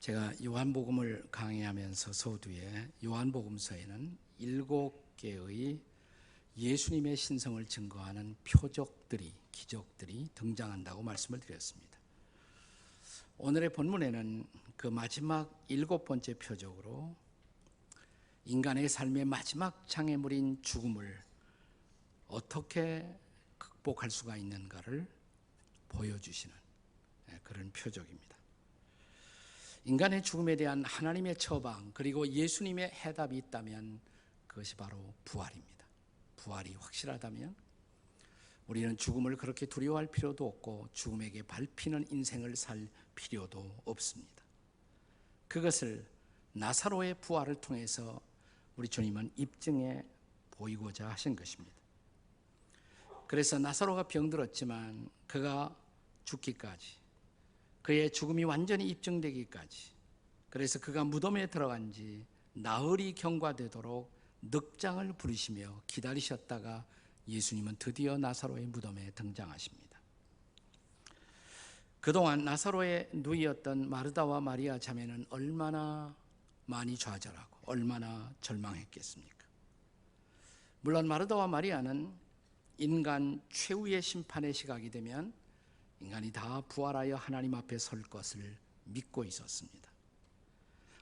제가 요한복음을 강의하면서 서두에 요한복음서에는 7개의 예수님의 신성을 증거하는 표적들이, 기적들이 등장한다고 말씀을 드렸습니다. 오늘의 본문에는 그 마지막 7번째 표적으로 인간의 삶의 마지막 장애물인 죽음을 어떻게 극복할 수가 있는가를 보여주시는 그런 표적입니다. 인간의 죽음에 대한 하나님의 처방, 그리고 예수님의 해답이 있다면 그것이 바로 부활입니다. 부활이 확실하다면 우리는 죽음을 그렇게 두려워할 필요도 없고 죽음에게 밟히는 인생을 살 필요도 없습니다. 그것을 나사로의 부활을 통해서 우리 주님은 입증해 보이고자 하신 것입니다. 그래서 나사로가 병들었지만 그가 죽기까지, 그의 죽음이 완전히 입증되기까지, 그래서 그가 무덤에 들어간 지 나흘이 경과되도록 늑장을 부리시며 기다리셨다가 예수님은 드디어 나사로의 무덤에 등장하십니다. 그동안 나사로의 누이였던 마르다와 마리아 자매는 얼마나 많이 좌절하고 얼마나 절망했겠습니까? 물론 마르다와 마리아는 인간 최후의 심판의 시각이 되면 인간이 다 부활하여 하나님 앞에 설 것을 믿고 있었습니다.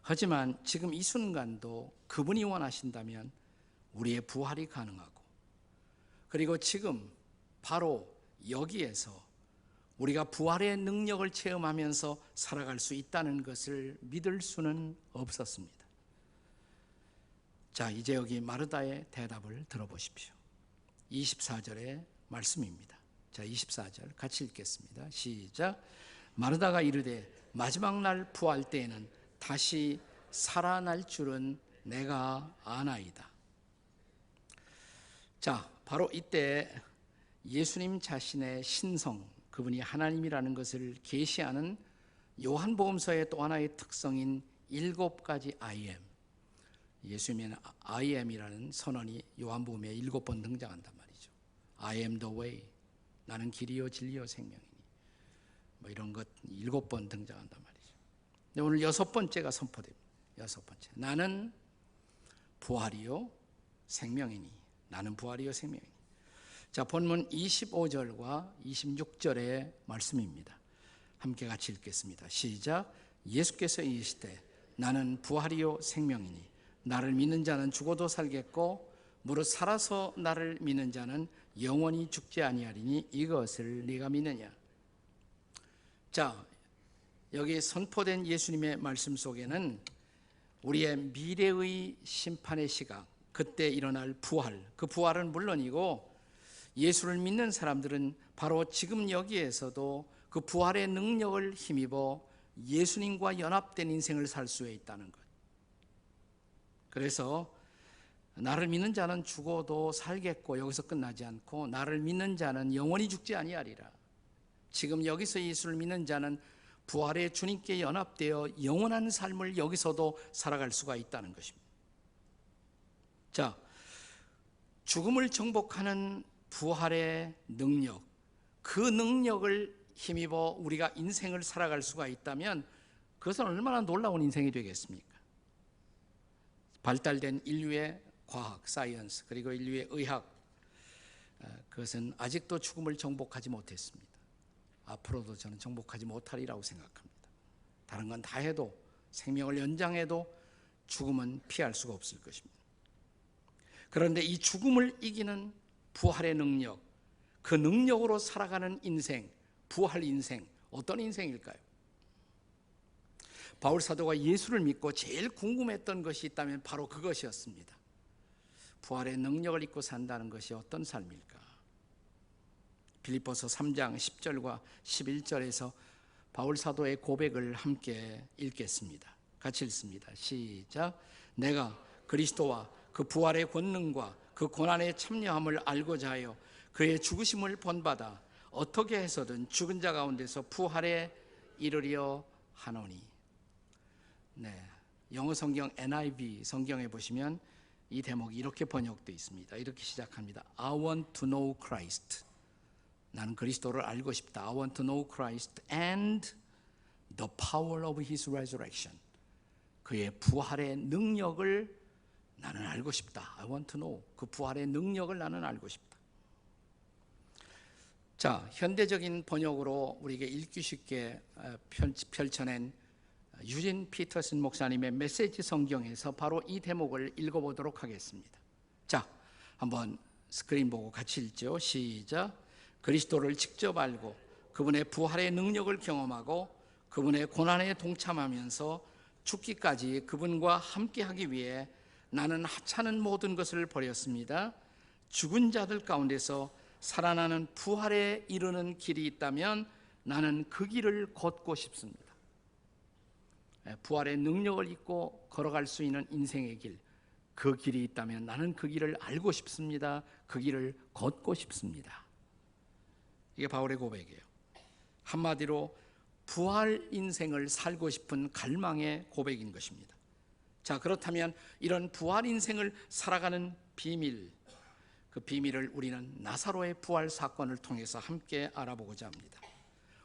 하지만 지금 이 순간도 그분이 원하신다면 우리의 부활이 가능하고, 그리고 지금 바로 여기에서 우리가 부활의 능력을 체험하면서 살아갈 수 있다는 것을 믿을 수는 없었습니다. 자, 이제 여기 마르다의 대답을 들어보십시오. 24절의 말씀입니다. 자, 24절 같이 읽겠습니다. 시작. 마르다가 이르되 마지막 날 부활 때에는 다시 살아날 줄은 내가 아나이다. 자, 바로 이때 예수님 자신의 신성, 그분이 하나님이라는 것을 계시하는 요한복음서의 또 하나의 특성인 7가지 I am, 예수님의 I am이라는 선언이 요한복음에 7번 등장한단 말이죠. I am the way, 나는 길이요 진리요 생명이니, 뭐 이런 것 7번 등장한단 말이죠. 근데 오늘 6번째가 선포됩니다. 6번째, 나는 부활이요 생명이니, 나는 부활이요 생명이니. 자, 본문 25절과 26절의 말씀입니다. 함께 같이 읽겠습니다. 시작. 예수께서 이르시되 나는 부활이요 생명이니 나를 믿는 자는 죽어도 살겠고 무릇 살아서 나를 믿는 자는 영원히 죽지 아니하리니 이것을 네가 믿느냐. 자, 여기 선포된 예수님의 말씀 속에는 우리의 미래의 심판의 시각, 그때 일어날 부활, 그 부활은 물론이고 예수를 믿는 사람들은 바로 지금 여기에서도 그 부활의 능력을 힘입어 예수님과 연합된 인생을 살 수 있다는 것. 그래서 나를 믿는 자는 죽어도 살겠고, 여기서 끝나지 않고 나를 믿는 자는 영원히 죽지 아니하리라. 지금 여기서 예수를 믿는 자는 부활의 주님께 연합되어 영원한 삶을 여기서도 살아갈 수가 있다는 것입니다. 자, 죽음을 정복하는 부활의 능력, 그 능력을 힘입어 우리가 인생을 살아갈 수가 있다면 그것은 얼마나 놀라운 인생이 되겠습니까? 발달된 인류의 과학, 사이언스, 그리고 인류의 의학, 그것은 아직도 죽음을 정복하지 못했습니다. 앞으로도 저는 정복하지 못하리라고 생각합니다. 다른 건 다 해도, 생명을 연장해도 죽음은 피할 수가 없을 것입니다. 그런데 이 죽음을 이기는 부활의 능력, 그 능력으로 살아가는 인생, 부활 인생, 어떤 인생일까요? 바울 사도가 예수를 믿고 제일 궁금했던 것이 있다면 바로 그것이었습니다. 부활의 능력을 잊고 산다는 것이 어떤 삶일까? 빌립보서 3장 10절과 11절에서 바울 사도의 고백을 함께 읽겠습니다. 같이 읽습니다. 시작. 내가 그리스도와 그 부활의 권능과 그 고난에 참여함을 알고자 하여 그의 죽으심을 본받아 어떻게 해서든 죽은 자 가운데서 부활에 이르려 하노니. 네, 영어 성경 NIV 성경에 보시면 이 대목이 이렇게 번역되어 있습니다. 이렇게 시작합니다. I want to know Christ. 나는 그리스도를 알고 싶다. I want to know Christ and The power of His resurrection. 그의 부활의 능력을 나는 알고 싶다. I want to know. 그 부활의 능력을 나는 알고 싶다. 자, 현대적인 번역으로 우리에게 읽기 쉽게 펼쳐낸 유진 피터슨 목사님의 메시지 성경에서 바로 이 대목을 읽어보도록 하겠습니다. 자, 한번 스크린 보고 같이 읽죠. 시작. 그리스도를 직접 알고 그분의 부활의 능력을 경험하고 그분의 고난에 동참하면서 죽기까지 그분과 함께하기 위해 나는 하찮은 모든 것을 버렸습니다. 죽은 자들 가운데서 살아나는 부활에 이르는 길이 있다면 나는 그 길을 걷고 싶습니다. 부활의 능력을 잊고 걸어갈 수 있는 인생의 길, 그 길이 있다면 나는 그 길을 알고 싶습니다. 그 길을 걷고 싶습니다. 이게 바울의 고백이에요. 한마디로 부활 인생을 살고 싶은 갈망의 고백인 것입니다. 자, 그렇다면 이런 부활 인생을 살아가는 비밀, 그 비밀을 우리는 나사로의 부활 사건을 통해서 함께 알아보고자 합니다.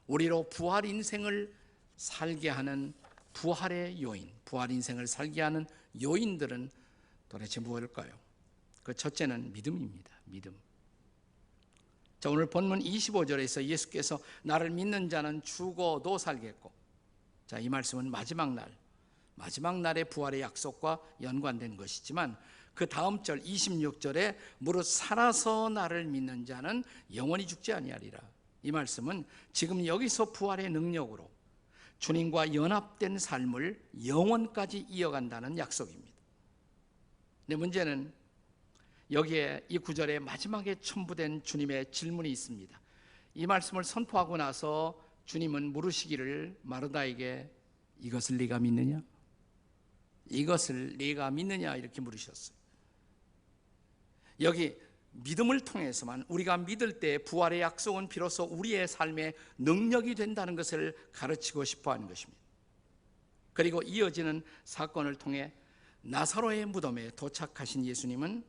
우리로 부활 인생을 살게 하는 부활의 요인, 부활 인생을 살게 하는 요인들은 도대체 무엇일까요? 그 첫째는 믿음입니다. 믿음. 자, 오늘 본문 25절에서 예수께서 나를 믿는 자는 죽어도 살겠고, 자, 이 말씀은 마지막 날의 부활의 약속과 연관된 것이지만 그 다음 절 26절에 무릇 살아서 나를 믿는 자는 영원히 죽지 아니하리라. 이 말씀은 지금 여기서 부활의 능력으로 주님과 연합된 삶을 영원까지 이어간다는 약속입니다. 근데 문제는 여기에 이 구절의 마지막에 첨부된 주님의 질문이 있습니다. 이 말씀을 선포하고 나서 주님은 물으시기를 마르다에게 이것을 네가 믿느냐? 이것을 네가 믿느냐? 이렇게 물으셨어요. 여기 믿음을 통해서만 우리가 믿을 때 부활의 약속은 비로소 우리의 삶의 능력이 된다는 것을 가르치고 싶어 하는 것입니다. 그리고 이어지는 사건을 통해 나사로의 무덤에 도착하신 예수님은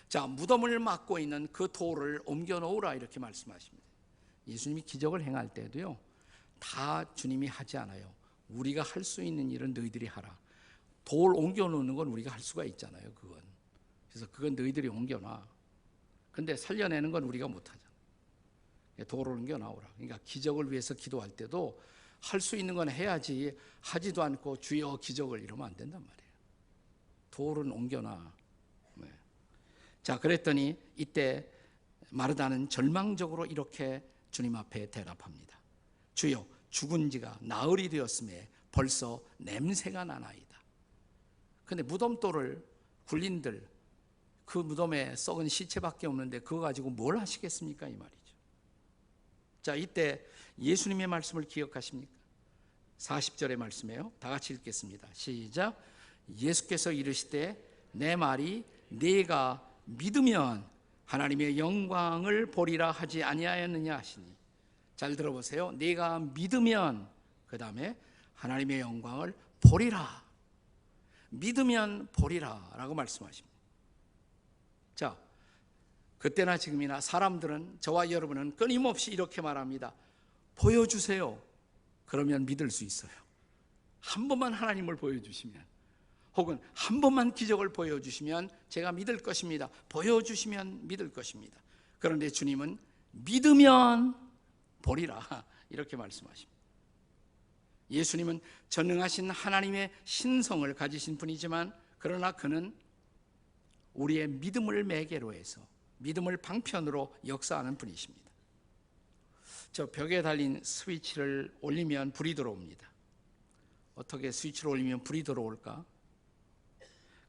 자, 무덤을 막고 있는 그 돌을 옮겨 놓으라 이렇게 말씀하십니다. 예수님이 기적을 행할 때도요, 다 주님이 하지 않아요. 우리가 할 수 있는 일은 너희들이 하라. 돌 옮겨 놓는 건 우리가 할 수가 있잖아요. 그래서 그건 너희들이 옮겨놔. 근데 살려내는 건 우리가 못하잖아. 돌을 옮겨 나오라. 그러니까 기적을 위해서 기도할 때도 할 수 있는 건 해야지, 하지도 않고 주여 기적을 이러면 안 된단 말이에요. 돌은 옮겨놔. 네. 자, 그랬더니 이때 마르다는 절망적으로 이렇게 주님 앞에 대답합니다. 주여, 죽은 지가 나흘이 되었음에 벌써 냄새가 나나이다. 근데 무덤돌을 굴린들, 그 무덤에 썩은 시체밖에 없는데 그거 가지고 뭘 하시겠습니까? 이 말이죠. 자, 이때 예수님의 말씀을 기억하십니까? 40절의 말씀이에요. 다 같이 읽겠습니다. 시작. 예수께서 이르시되 내 말이 네가 믿으면 하나님의 영광을 보리라 하지 아니하였느냐 하시니. 잘 들어보세요. 네가 믿으면, 그 다음에 하나님의 영광을 보리라. 믿으면 보리라 라고 말씀하십니다. 자, 그때나 지금이나 사람들은, 저와 여러분은 끊임없이 이렇게 말합니다. 보여주세요. 그러면 믿을 수 있어요. 한 번만 하나님을 보여주시면, 혹은 한 번만 기적을 보여주시면 제가 믿을 것입니다. 보여주시면 믿을 것입니다. 그런데 주님은 믿으면 보리라 이렇게 말씀하십니다. 예수님은 전능하신 하나님의 신성을 가지신 분이지만, 그러나 그는 우리의 믿음을 매개로 해서 믿음을 방편으로 역사하는 분이십니다. 저 벽에 달린 스위치를 올리면 불이 들어옵니다. 어떻게 스위치를 올리면 불이 들어올까?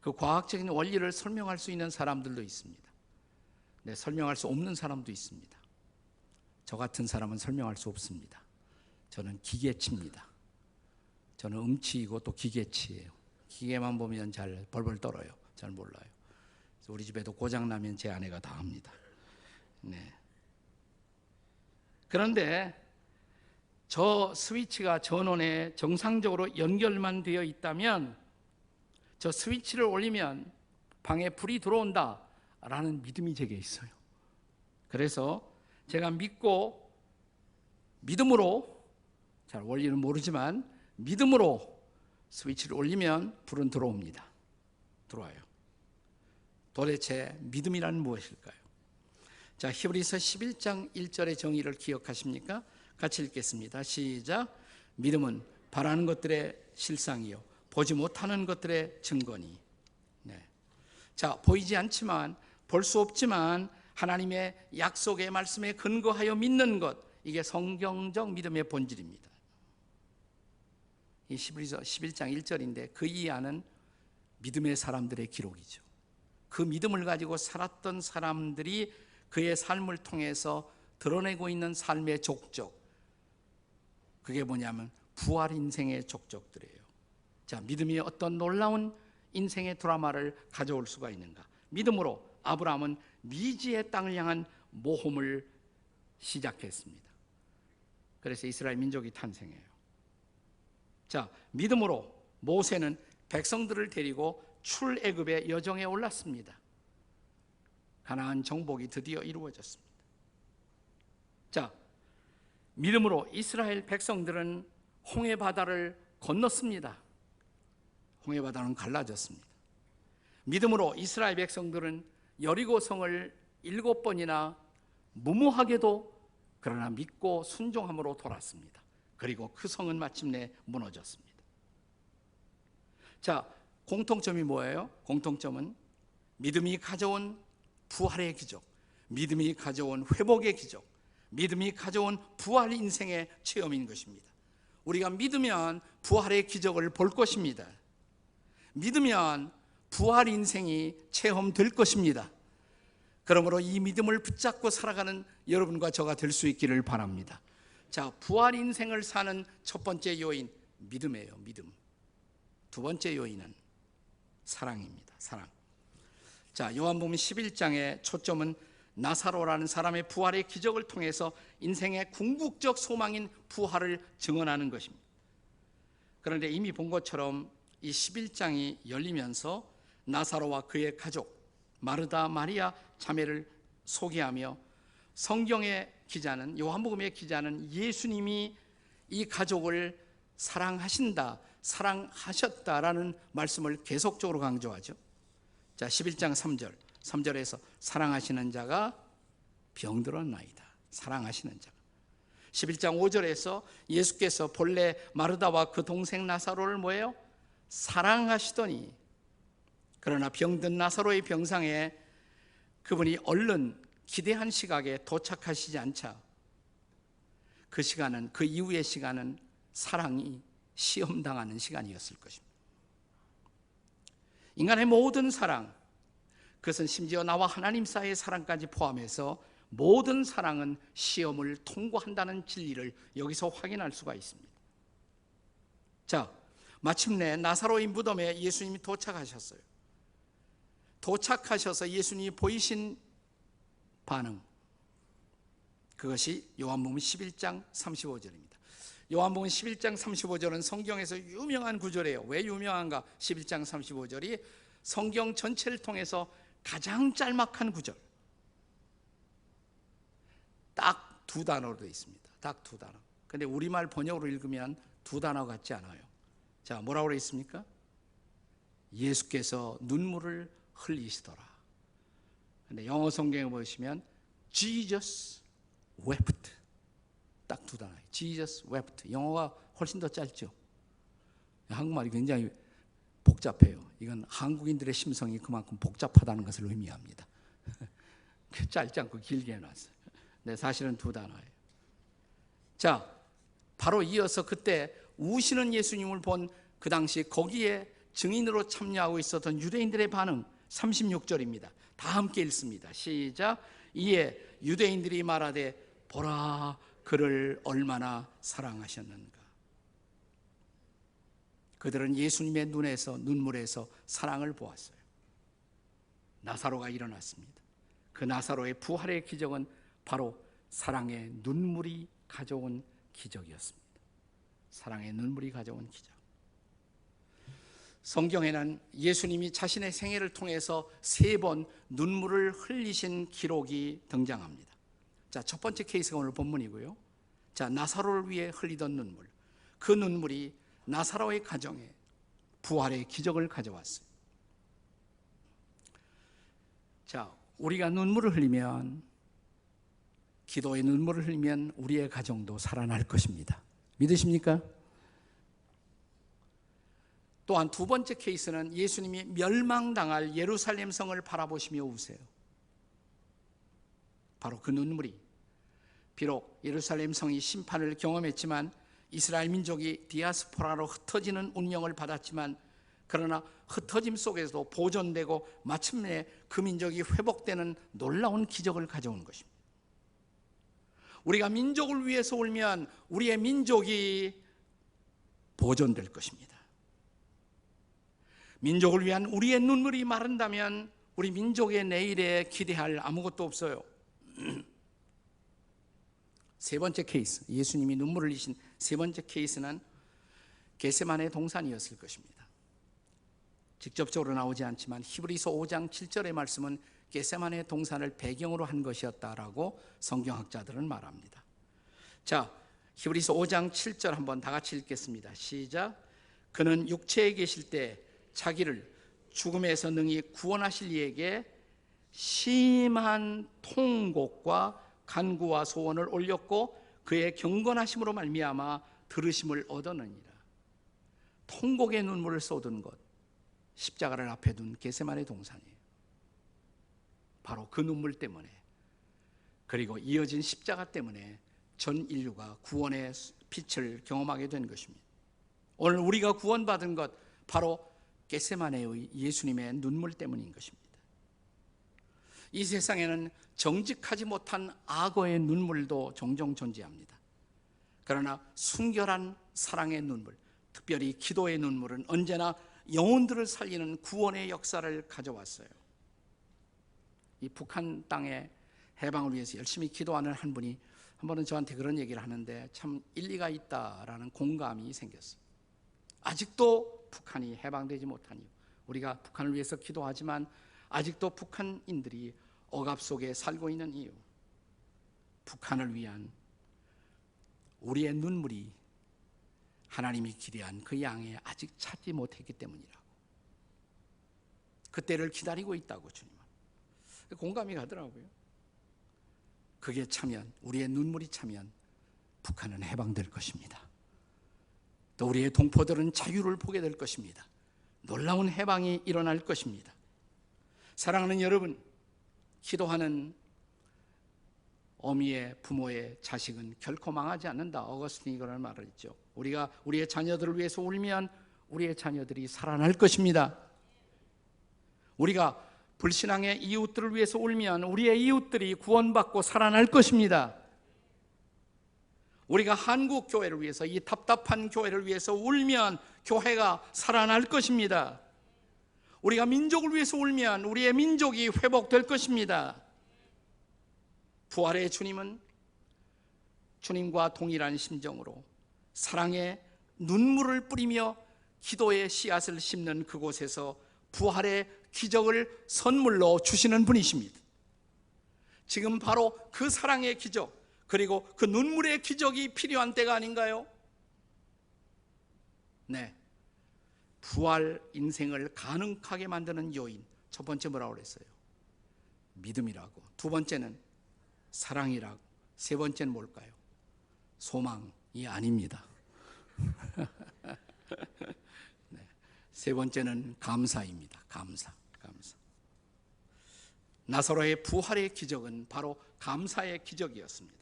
그 과학적인 원리를 설명할 수 있는 사람들도 있습니다. 네, 설명할 수 없는 사람도 있습니다. 저 같은 사람은 설명할 수 없습니다. 저는 기계치입니다. 저는 음치이고 또 기계치예요. 기계만 보면 잘 벌벌 떨어요. 잘 몰라요. 그래서 우리 집에도 고장나면 제 아내가 다 합니다. 네. 그런데 저 스위치가 전원에 정상적으로 연결만 되어 있다면, 저 스위치를 올리면 방에 불이 들어온다라는 믿음이 제게 있어요. 그래서 제가 믿고 믿음으로 잘 원리는 모르지만 믿음으로 스위치를 올리면 불은 들어옵니다. 들어와요. 도대체 믿음이란 무엇일까요? 자, 히브리서 11장 1절의 정의를 기억하십니까? 같이 읽겠습니다. 시작. 믿음은 바라는 것들의 실상이요 보지 못하는 것들의 증거니. 네. 자, 보이지 않지만, 볼 수 없지만 하나님의 약속의 말씀에 근거하여 믿는 것, 이게 성경적 믿음의 본질입니다. 이 히브리서 11장 1절인데 그 이하는 믿음의 사람들의 기록이죠. 그 믿음을 가지고 살았던 사람들이 그의 삶을 통해서 드러내고 있는 삶의 족적, 그게 뭐냐면 부활 인생의 족적들이에요. 자, 믿음이 어떤 놀라운 인생의 드라마를 가져올 수가 있는가? 믿음으로 아브라함은 미지의 땅을 향한 모험을 시작했습니다. 그래서 이스라엘 민족이 탄생해요. 자, 믿음으로 모세는 백성들을 데리고 출애굽의 여정에 올랐습니다. 가나안 정복이 드디어 이루어졌습니다. 자, 믿음으로 이스라엘 백성들은 홍해 바다를 건넜습니다. 홍해 바다는 갈라졌습니다. 믿음으로 이스라엘 백성들은 여리고성을 7번이나 무모하게도 그러나 믿고 순종함으로 돌았습니다. 그리고 그 성은 마침내 무너졌습니다. 자, 공통점이 뭐예요? 공통점은 믿음이 가져온 부활의 기적, 믿음이 가져온 회복의 기적, 믿음이 가져온 부활 인생의 체험인 것입니다. 우리가 믿으면 부활의 기적을 볼 것입니다. 믿으면 부활 인생이 체험될 것입니다. 그러므로 이 믿음을 붙잡고 살아가는 여러분과 저가 될 수 있기를 바랍니다. 자, 부활 인생을 사는 첫 번째 요인, 믿음이에요. 믿음. 두 번째 요인은 사랑입니다. 사랑. 자, 요한복음 11장의 초점은 나사로라는 사람의 부활의 기적을 통해서 인생의 궁극적 소망인 부활을 증언하는 것입니다. 그런데 이미 본 것처럼 이 11장이 열리면서 나사로와 그의 가족 마르다, 마리아 자매를 소개하며 성경의 기자는, 요한복음의 기자는 예수님이 이 가족을 사랑하신다, 사랑하셨다라는 말씀을 계속적으로 강조하죠. 자, 11장 3절, 3절에서 사랑하시는 자가 병들었나이다. 사랑하시는 자. 11장 5절에서 예수께서 본래 마르다와 그 동생 나사로를 뭐예요? 사랑하시더니, 그러나 병든 나사로의 병상에 그분이 얼른 기대한 시각에 도착하시지 않자 그 시간은, 그 이후의 시간은 사랑이 시험당하는 시간이었을 것입니다. 인간의 모든 사랑, 그것은 심지어 나와 하나님 사이의 사랑까지 포함해서 모든 사랑은 시험을 통과한다는 진리를 여기서 확인할 수가 있습니다. 자, 마침내 나사로의 무덤에 예수님이 도착하셨어요. 도착하셔서 예수님이 보이신 반응, 그것이 요한복음 11장 35절입니다. 요한복음 11장 35절은 성경에서 유명한 구절이에요. 왜 유명한가? 11장 35절이 성경 전체를 통해서 가장 짤막한 구절, 딱 두 단어로 되어 있습니다. 딱 두 단어. 근데 우리말 번역으로 읽으면 두 단어 같지 않아요. 자, 뭐라고 되어 있습니까? 예수께서 눈물을 흘리시더라. 근데 영어 성경에 보시면 Jesus wept. 딱 두 단어예요. Jesus wept. 영어가 훨씬 더 짧죠. 한국말이 굉장히 복잡해요. 이건 한국인들의 심성이 그만큼 복잡하다는 것을 의미합니다. 짧지 않고 길게 해놨어요. 근데 사실은 두 단어예요. 자, 바로 이어서 그때 우시는 예수님을 본 그 당시 거기에 증인으로 참여하고 있었던 유대인들의 반응, 36절입니다. 다 함께 읽습니다. 시작. 이에 유대인들이 말하되 보라, 그를 얼마나 사랑하셨는가. 그들은 예수님의 눈에서, 눈물에서 사랑을 보았어요. 나사로가 일어났습니다. 그 나사로의 부활의 기적은 바로 사랑의 눈물이 가져온 기적이었습니다. 사랑의 눈물이 가져온 기적. 성경에는 예수님이 자신의 생애를 통해서 3번 눈물을 흘리신 기록이 등장합니다. 자, 첫 번째 케이스가 오늘 본문이고요. 자, 나사로를 위해 흘리던 눈물. 그 눈물이 나사로의 가정에 부활의 기적을 가져왔어요. 자, 우리가 눈물을 흘리면, 기도의 눈물을 흘리면 우리의 가정도 살아날 것입니다. 믿으십니까? 또한 두 번째 케이스는 예수님이 멸망당할 예루살렘 성을 바라보시며 우세요. 바로 그 눈물이, 비록 예루살렘 성이 심판을 경험했지만, 이스라엘 민족이 디아스포라로 흩어지는 운명을 받았지만, 그러나 흩어짐 속에서도 보존되고 마침내 그 민족이 회복되는 놀라운 기적을 가져온 것입니다. 우리가 민족을 위해서 울면 우리의 민족이 보존될 것입니다. 민족을 위한 우리의 눈물이 마른다면 우리 민족의 내일에 기대할 아무것도 없어요. 세 번째 케이스, 예수님이 눈물을 흘리신 세 번째 케이스는 겟세마네 동산이었을 것입니다. 직접적으로 나오지 않지만 히브리서 5장 7절의 말씀은 겟세마네 동산을 배경으로 한 것이었다라고 성경학자들은 말합니다. 자, 히브리서 5장 7절 한번 다 같이 읽겠습니다. 시작. 그는 육체에 계실 때 자기를 죽음에서 능히 구원하실 이에게 심한 통곡과 간구와 소원을 올렸고 그의 경건하심으로 말미암아 들으심을 얻었느니라. 통곡의 눈물을 쏟은 것, 십자가를 앞에 둔 겟세마네 동산이에요. 바로 그 눈물 때문에, 그리고 이어진 십자가 때문에 전 인류가 구원의 빛을 경험하게 된 것입니다. 오늘 우리가 구원받은 것, 바로 겟세마네의 예수님의 눈물 때문인 것입니다. 이 세상에는 정직하지 못한 악어의 눈물도 종종 존재합니다. 그러나 순결한 사랑의 눈물, 특별히 기도의 눈물은 언제나 영혼들을 살리는 구원의 역사를 가져왔어요. 이 북한 땅의 해방을 위해서 열심히 기도하는 한 분이 한 번은 저한테 그런 얘기를 하는데 참 일리가 있다라는 공감이 생겼어요. 아직도 북한이 해방되지 못하니, 우리가 북한을 위해서 기도하지만 아직도 북한인들이 억압 속에 살고 있는 이유, 북한을 위한 우리의 눈물이 하나님이 기대한 그 양에 아직 찾지 못했기 때문이라고. 그때를 기다리고 있다고 주님은. 공감이 가더라고요. 그게 차면, 우리의 눈물이 차면 북한은 해방될 것입니다. 또 우리의 동포들은 자유를 보게 될 것입니다. 놀라운 해방이 일어날 것입니다. 사랑하는 여러분, 기도하는 어미의 부모의 자식은 결코 망하지 않는다. 어거스틴이 그런 말을 했죠. 우리가 우리의 자녀들을 위해서 울면 우리의 자녀들이 살아날 것입니다. 우리가 불신앙의 이웃들을 위해서 울면 우리의 이웃들이 구원받고 살아날 것입니다. 우리가 한국 교회를 위해서, 이 답답한 교회를 위해서 울면 교회가 살아날 것입니다. 우리가 민족을 위해서 울면 우리의 민족이 회복될 것입니다. 부활의 주님은 주님과 동일한 심정으로 사랑의 눈물을 뿌리며 기도의 씨앗을 심는 그곳에서 부활의 기적을 선물로 주시는 분이십니다. 지금 바로 그 사랑의 기적, 그리고 그 눈물의 기적이 필요한 때가 아닌가요? 네, 부활 인생을 가능하게 만드는 요인, 첫 번째 뭐라고 그랬어요? 믿음이라고. 두 번째는 사랑이라고. 세 번째는 뭘까요? 소망이 아닙니다. 네, 세 번째는 감사입니다. 감사. 나사로의 부활의 기적은 바로 감사의 기적이었습니다.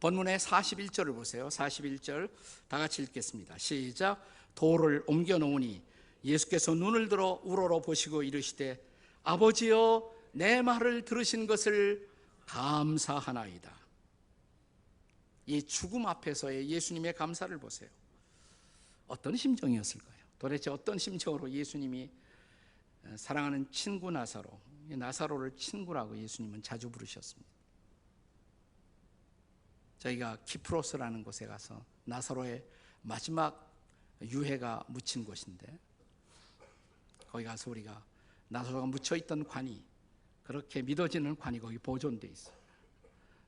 본문의 41절을 보세요. 41절 다 같이 읽겠습니다. 시작. 돌을 옮겨 놓으니 예수께서 눈을 들어 우러러 보시고 이르시되 아버지여 내 말을 들으신 것을 감사하나이다. 이 죽음 앞에서의 예수님의 감사를 보세요. 어떤 심정이었을까요? 도대체 어떤 심정으로 예수님이 사랑하는 친구 나사로를 친구라고 예수님은 자주 부르셨습니다. 저희가 키프로스라는 곳에 가서 나사로의 마지막 유해가 묻힌 곳인데, 거기 가서 우리가 나사로가 묻혀있던 관이, 그렇게 믿어지는 관이 거기 보존되어 있어요.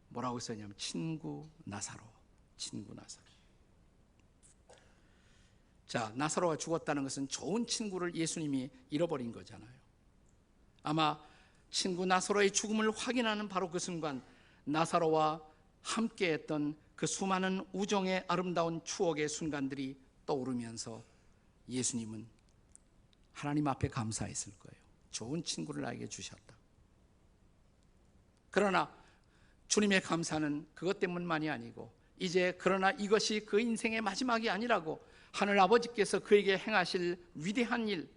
뭐라고 써냐면 친구 나사로. 자, 나사로가 죽었다는 것은 좋은 친구를 예수님이 잃어버린 거잖아요. 아마 친구 나사로의 죽음을 확인하는 바로 그 순간 나사로와 함께했던 그 수많은 우정의 아름다운 추억의 순간들이 떠오르면서 예수님은 하나님 앞에 감사했을 거예요. 좋은 친구를 나에게 주셨다. 그러나 주님의 감사는 그것 때문만이 아니고 이제 그러나 이것이 그 인생의 마지막이 아니라고 하늘 아버지께서 그에게 행하실 위대한 일,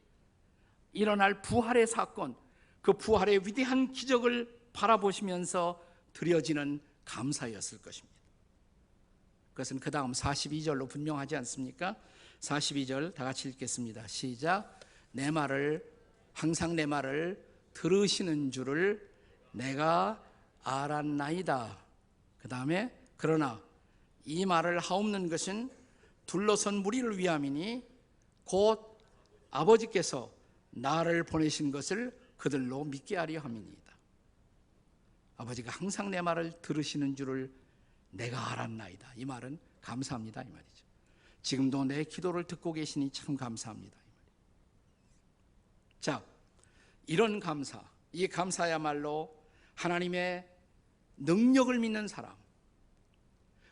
일어날 부활의 사건, 그 부활의 위대한 기적을 바라보시면서 드려지는 감사였을 것입니다. 그것은 그 다음 42절로 분명하지 않습니까? 42절 다 같이 읽겠습니다. 시작. 항상 내 말을 들으시는 줄을 내가 알았나이다. 그 다음에 그러나 이 말을 하옵는 것은 둘러선 무리를 위함이니 곧 아버지께서 나를 보내신 것을 그들로 믿게 하려 함이니이다. 아버지가 항상 내 말을 들으시는 줄을 내가 알았나이다. 이 말은 감사합니다 이 말이죠. 지금도 내 기도를 듣고 계시니 참 감사합니다 이 말이죠. 자, 이런 감사, 이 감사야말로 하나님의 능력을 믿는 사람,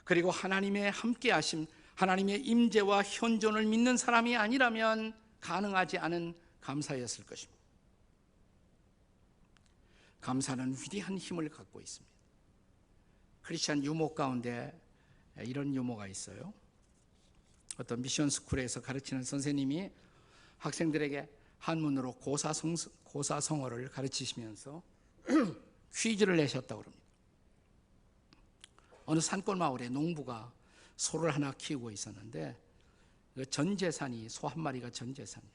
그리고 하나님의 함께하심, 하나님의 임재와 현존을 믿는 사람이 아니라면 가능하지 않은 감사였을 것입니다. 감사는 위대한 힘을 갖고 있습니다. 크리스찬 유머 가운데 이런 유머가 있어요. 어떤 미션 스쿨에서 가르치는 선생님이 학생들에게 한문으로 고사성어를 가르치시면서 퀴즈를 내셨다고 합니다. 어느 산골 마을에 농부가 소를 하나 키우고 있었는데 전 재산이 소 한 마리가 전 재산이에요.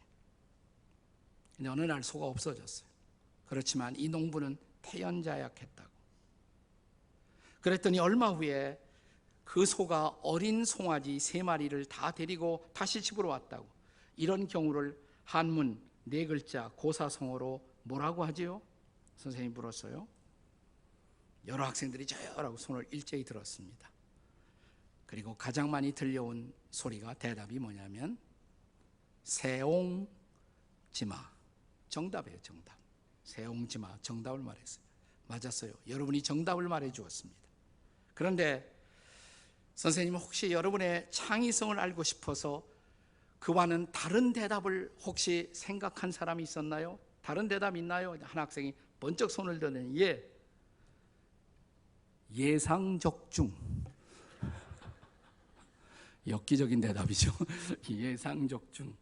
근데 어느 날 소가 없어졌어요. 그렇지만 이 농부는 태연자약했다고. 그랬더니 얼마 후에 그 소가 어린 송아지 3마리를 다 데리고 다시 집으로 왔다고. 이런 경우를 한문 4글자 고사성어로 뭐라고 하지요? 선생님이 물었어요. 여러 학생들이 저요라고 손을 일제히 들었습니다. 그리고 가장 많이 들려온 소리가 대답이 뭐냐면 세옹지마. 정답이에요. 정답. 세옹지마. 정답을 말했어요. 맞았어요. 여러분이 정답을 말해 주었습니다. 그런데 선생님은 혹시 여러분의 창의성을 알고 싶어서 그와는 다른 대답을 혹시 생각한 사람이 있었나요? 다른 대답 있나요? 한 학생이 번쩍 손을 드는 예상적중. 엽기적인 대답이죠. 예상적중.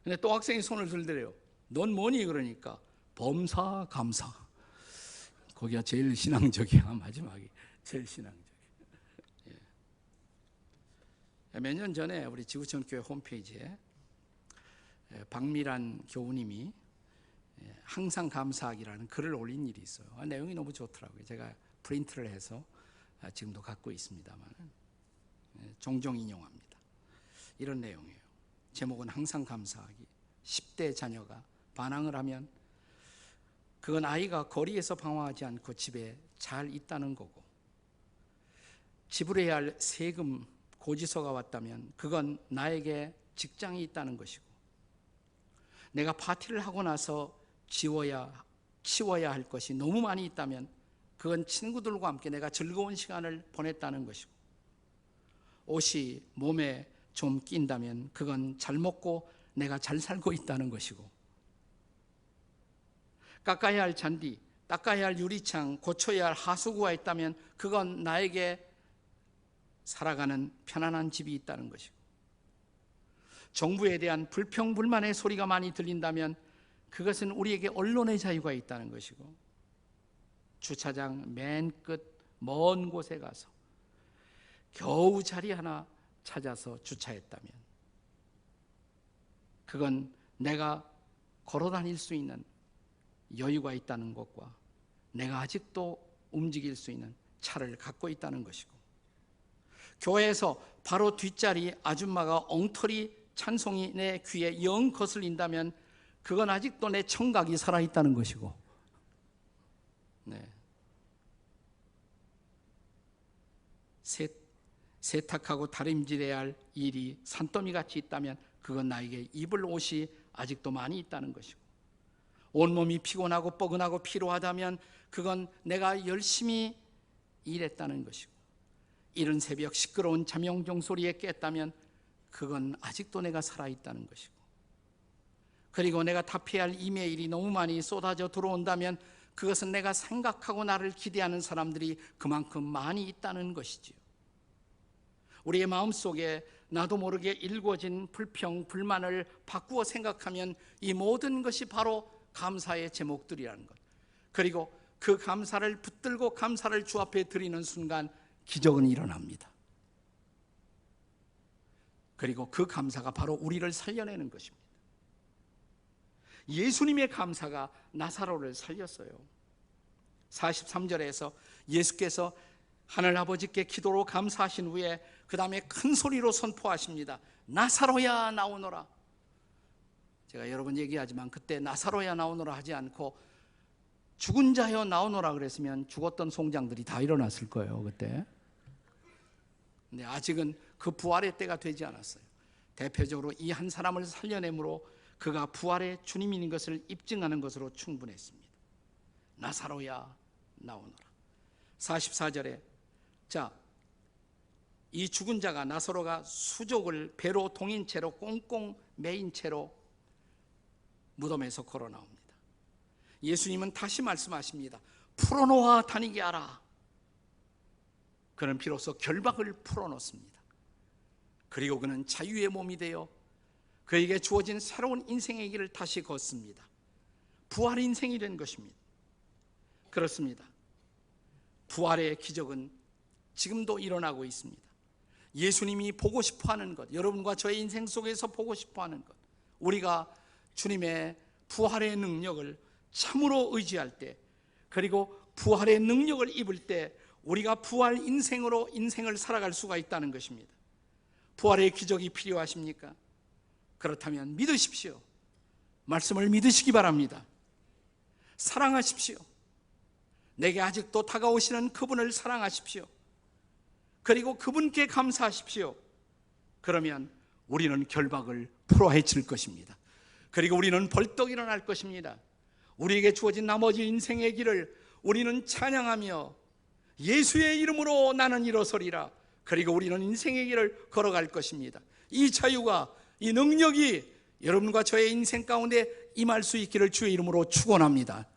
근데 또 학생이 손을 들더래요. 넌 뭐니? 그러니까 범사감사. 거기가 제일 신앙적이야. 마지막이 제일 신앙적이야. 몇 년 전에 우리 지구촌 교회 홈페이지에 박미란 교우님이 항상 감사하기라는 글을 올린 일이 있어요. 내용이 너무 좋더라고요. 제가 프린트를 해서 지금도 갖고 있습니다만 종종 인용합니다. 이런 내용이에요. 제목은 항상 감사하기. 10대 자녀가 반항을 하면 그건 아이가 거리에서 방황하지 않고 집에 잘 있다는 거고, 지불해야 할 세금 고지서가 왔다면 그건 나에게 직장이 있다는 것이고, 내가 파티를 하고 나서 치워야 할 것이 너무 많이 있다면 그건 친구들과 함께 내가 즐거운 시간을 보냈다는 것이고, 옷이 몸에 좀 낀다면 그건 잘 먹고 내가 잘 살고 있다는 것이고, 깎아야 할 잔디, 닦아야 할 유리창, 고쳐야 할 하수구가 있다면 그건 나에게 살아가는 편안한 집이 있다는 것이고, 정부에 대한 불평불만의 소리가 많이 들린다면 그것은 우리에게 언론의 자유가 있다는 것이고, 주차장 맨 끝 먼 곳에 가서 겨우 자리 하나 찾아서 주차했다면 그건 내가 걸어 다닐 수 있는 여유가 있다는 것과 내가 아직도 움직일 수 있는 차를 갖고 있다는 것이고, 교회에서 바로 뒷자리 아줌마가 엉터리 찬송이 내 귀에 영 거슬린다면 그건 아직도 내 청각이 살아있다는 것이고, 셋, 세탁하고 다림질해야 할 일이 산더미같이 있다면 그건 나에게 입을 옷이 아직도 많이 있다는 것이고, 온몸이 피곤하고 뻐근하고 피로하다면 그건 내가 열심히 일했다는 것이고, 이른 새벽 시끄러운 잠영종 소리에 깼다면 그건 아직도 내가 살아있다는 것이고, 그리고 내가 답해야 할 이메일이 너무 많이 쏟아져 들어온다면 그것은 내가 생각하고 나를 기대하는 사람들이 그만큼 많이 있다는 것이지요. 우리의 마음속에 나도 모르게 일궈진 불평, 불만을 바꾸어 생각하면 이 모든 것이 바로 감사의 제목들이라는 것, 그리고 그 감사를 붙들고 감사를 주 앞에 드리는 순간 기적은 일어납니다. 그리고 그 감사가 바로 우리를 살려내는 것입니다. 예수님의 감사가 나사로를 살렸어요. 43절에서 예수께서 하늘아버지께 기도로 감사하신 후에 그 다음에 큰 소리로 선포하십니다. 나사로야 나오너라. 제가 여러 번 얘기하지만 그때 나사로야 나오너라 하지 않고 죽은 자여 나오너라 그랬으면 죽었던 송장들이 다 일어났을 거예요, 그때. 근데 아직은 그 부활의 때가 되지 않았어요. 대표적으로 이 한 사람을 살려내므로 그가 부활의 주님인 것을 입증하는 것으로 충분했습니다. 나사로야 나오너라. 44절에 이 죽은 자가, 나사로가 수족을 배로 동인 채로 꽁꽁 매인 채로 무덤에서 걸어 나옵니다. 예수님은 다시 말씀하십니다. 풀어놓아 다니게 하라. 그는 비로소 결박을 풀어놓습니다. 그리고 그는 자유의 몸이 되어 그에게 주어진 새로운 인생의 길을 다시 걷습니다. 부활 인생이 된 것입니다. 그렇습니다. 부활의 기적은 지금도 일어나고 있습니다. 예수님이 보고 싶어하는 것, 여러분과 저의 인생 속에서 보고 싶어하는 것, 우리가 주님의 부활의 능력을 참으로 의지할 때, 그리고 부활의 능력을 입을 때 우리가 부활 인생으로 인생을 살아갈 수가 있다는 것입니다. 부활의 기적이 필요하십니까? 그렇다면 믿으십시오. 말씀을 믿으시기 바랍니다. 사랑하십시오. 내게 아직도 다가오시는 그분을 사랑하십시오. 그리고 그분께 감사하십시오. 그러면 우리는 결박을 풀어헤칠 것입니다. 그리고 우리는 벌떡 일어날 것입니다. 우리에게 주어진 나머지 인생의 길을 우리는 찬양하며 예수의 이름으로 나는 일어서리라. 그리고 우리는 인생의 길을 걸어갈 것입니다. 이 자유가, 이 능력이 여러분과 저의 인생 가운데 임할 수 있기를 주의 이름으로 축원합니다.